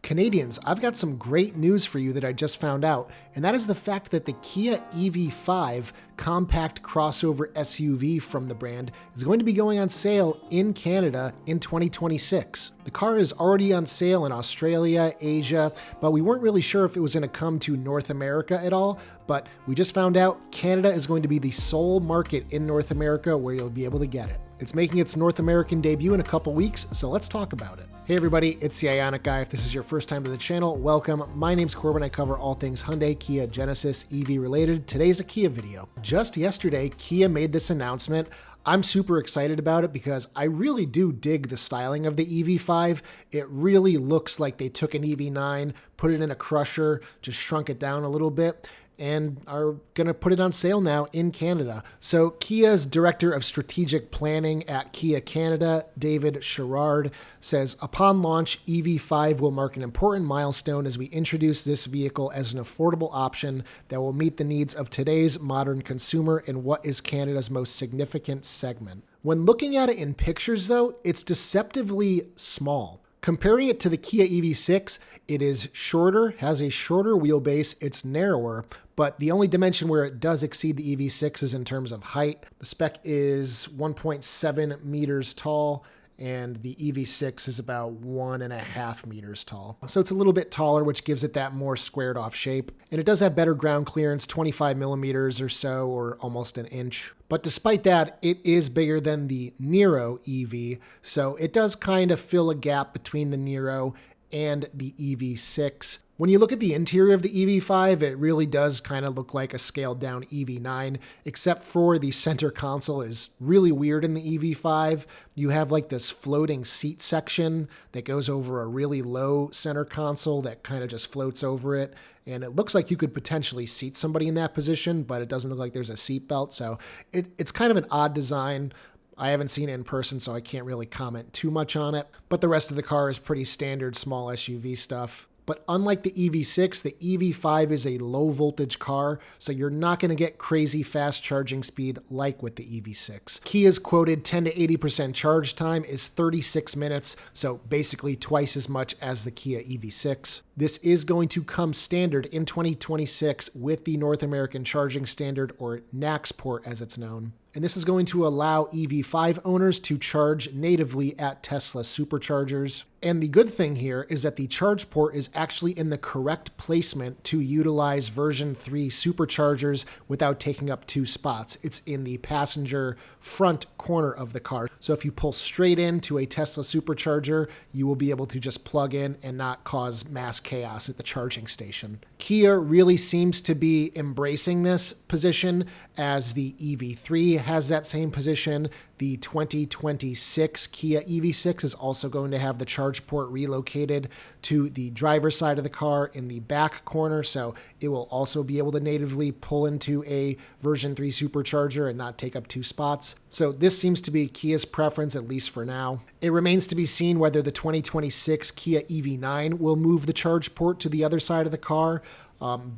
Canadians, I've got some great news for you that I just found out, and that is the fact that the Kia EV5 compact crossover SUV from the brand is going to be going on sale in Canada in 2026. The car is already on sale in Australia, Asia, but we weren't really sure if it was going to come to North America at all, but we just found out Canada is going to be the sole market in North America where you'll be able to get it. It's making its North American debut in a couple weeks, so let's talk about it. Hey everybody, it's the Ioniq guy. If this is your first time to the channel, welcome. My name's Corbin. I cover all things Hyundai, Kia, Genesis, EV related. Today's a Kia video. Just yesterday, Kia made this announcement. I'm super excited about it because I really do dig the styling of the EV5. It really looks like they took an EV9, put it in a crusher, just shrunk it down a little bit, and are going to put it on sale now in Canada. So Kia's Director of Strategic Planning at Kia Canada, David Sherrard, says, upon launch, EV5 will mark an important milestone as we introduce this vehicle as an affordable option that will meet the needs of today's modern consumer in what is Canada's most significant segment. When looking at it in pictures though, it's deceptively small. Comparing it to the Kia EV6, it is shorter, has a shorter wheelbase, it's narrower, but the only dimension where it does exceed the EV6 is in terms of height. The spec is 1.7 meters tall, and the EV6 is about 1.5 meters tall. So it's a little bit taller, which gives it that more squared off shape. And it does have better ground clearance, 25 millimeters or so, or almost an inch. But despite that, it is bigger than the Niro EV, so it does kind of fill a gap between the Niro and the EV6. When you look at the interior of the EV5, it really does kind of look like a scaled down EV9, except for the center console is really weird in the EV5. You have like this floating seat section that goes over a really low center console that kind of just floats over it. And it looks like you could potentially seat somebody in that position, but it doesn't look like there's a seat belt. So it's kind of an odd design. I haven't seen it in person, so I can't really comment too much on it. But the rest of the car is pretty standard small SUV stuff. But unlike the EV6, the EV5 is a low voltage car, so you're not going to get crazy fast charging speed like with the EV6. Kia's quoted 10 to 80% charge time is 36 minutes, so basically twice as much as the Kia EV6. This is going to come standard in 2026 with the North American Charging Standard, or NACS port as it's known. And this is going to allow EV5 owners to charge natively at Tesla superchargers. And the good thing here is that the charge port is actually in the correct placement to utilize version 3 superchargers without taking up 2 spots. It's in the passenger front corner of the car. So if you pull straight into a Tesla supercharger, you will be able to just plug in and not cause mass chaos at the charging station. Kia really seems to be embracing this position, as the EV3 has that same position. The 2026 Kia EV6 is also going to have the charge port relocated to the driver's side of the car in the back corner, so it will also be able to natively pull into a version 3 supercharger and not take up 2 spots. So this seems to be Kia's preference, at least for now. It remains to be seen whether the 2026 Kia EV9 will move the charge port to the other side of the car.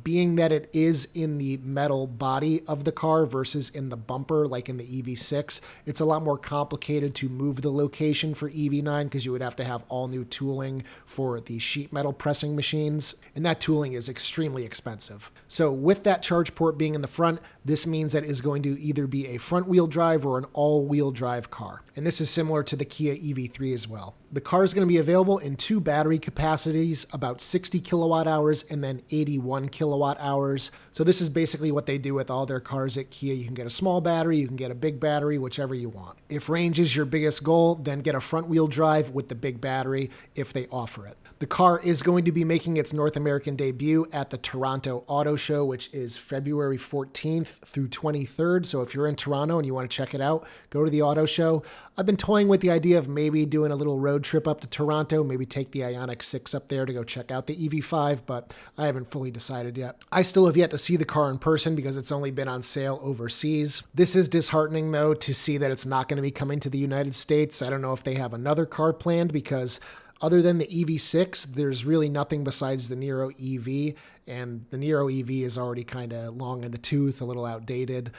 Being that it is in the metal body of the car versus in the bumper like in the EV6, it's a lot more complicated to move the location for EV9 because you would have to have all new tooling for the sheet metal pressing machines, and that tooling is extremely expensive. So with that charge port being in the front, this means that it is going to either be a front-wheel drive or an all-wheel drive car. And this is similar to the Kia EV3 as well. The car is going to be available in 2 battery capacities, about 60 kilowatt hours and then 81 kilowatt hours. So this is basically what they do with all their cars at Kia. You can get a small battery, you can get a big battery, whichever you want. If range is your biggest goal, then get a front-wheel drive with the big battery if they offer it. The car is going to be making its North American debut at the Toronto Auto Show, which is February 14th through 23rd. So if you're in Toronto and you want to check it out, go to the auto show. I've been toying with the idea of maybe doing a little road trip up to Toronto, maybe take the Ioniq 6 up there to go check out the EV5, but I haven't fully decided yet. I still have yet to see the car in person because it's only been on sale overseas. This is disheartening though to see that it's not going to be coming to the United States. I don't know if they have another car planned, because other than the EV6, there's really nothing besides the Niro EV, and the Niro EV is already kind of long in the tooth, a little outdated.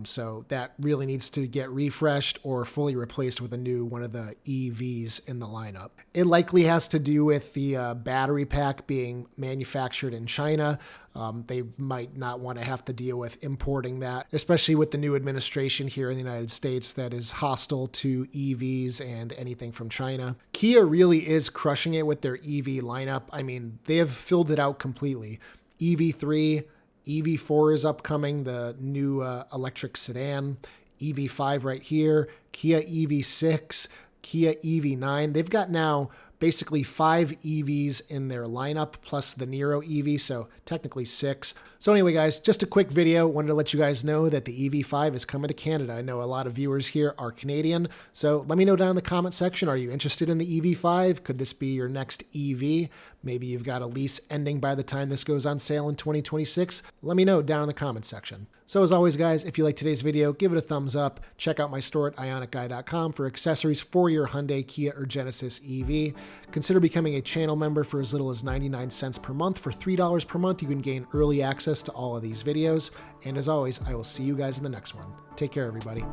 So that really needs to get refreshed or fully replaced with a new one of the EVs in the lineup. It likely has to do with the battery pack being manufactured in China. They might not want to have to deal with importing that, especially with the new administration here in the United States that is hostile to EVs and anything from China. Kia really is crushing it with their EV lineup. I mean, they have filled it out completely. EV3, EV4 is upcoming, the new electric sedan, EV5 right here, Kia EV6, Kia EV9. They've got now basically 5 EVs in their lineup, plus the Niro EV, so technically 6. So anyway, guys, just a quick video. Wanted to let you guys know that the EV5 is coming to Canada. I know a lot of viewers here are Canadian, so let me know down in the comment section, are you interested in the EV5? Could this be your next EV? Maybe you've got a lease ending by the time this goes on sale in 2026. Let me know down in the comment section. So as always, guys, if you like today's video, give it a thumbs up. Check out my store at ioniqguy.com for accessories for your Hyundai, Kia, or Genesis EV. Consider becoming a channel member for as little as 99 cents per month. For $3 per month, you can gain early access to all of these videos. And as always, I will see you guys in the next one. Take care, everybody.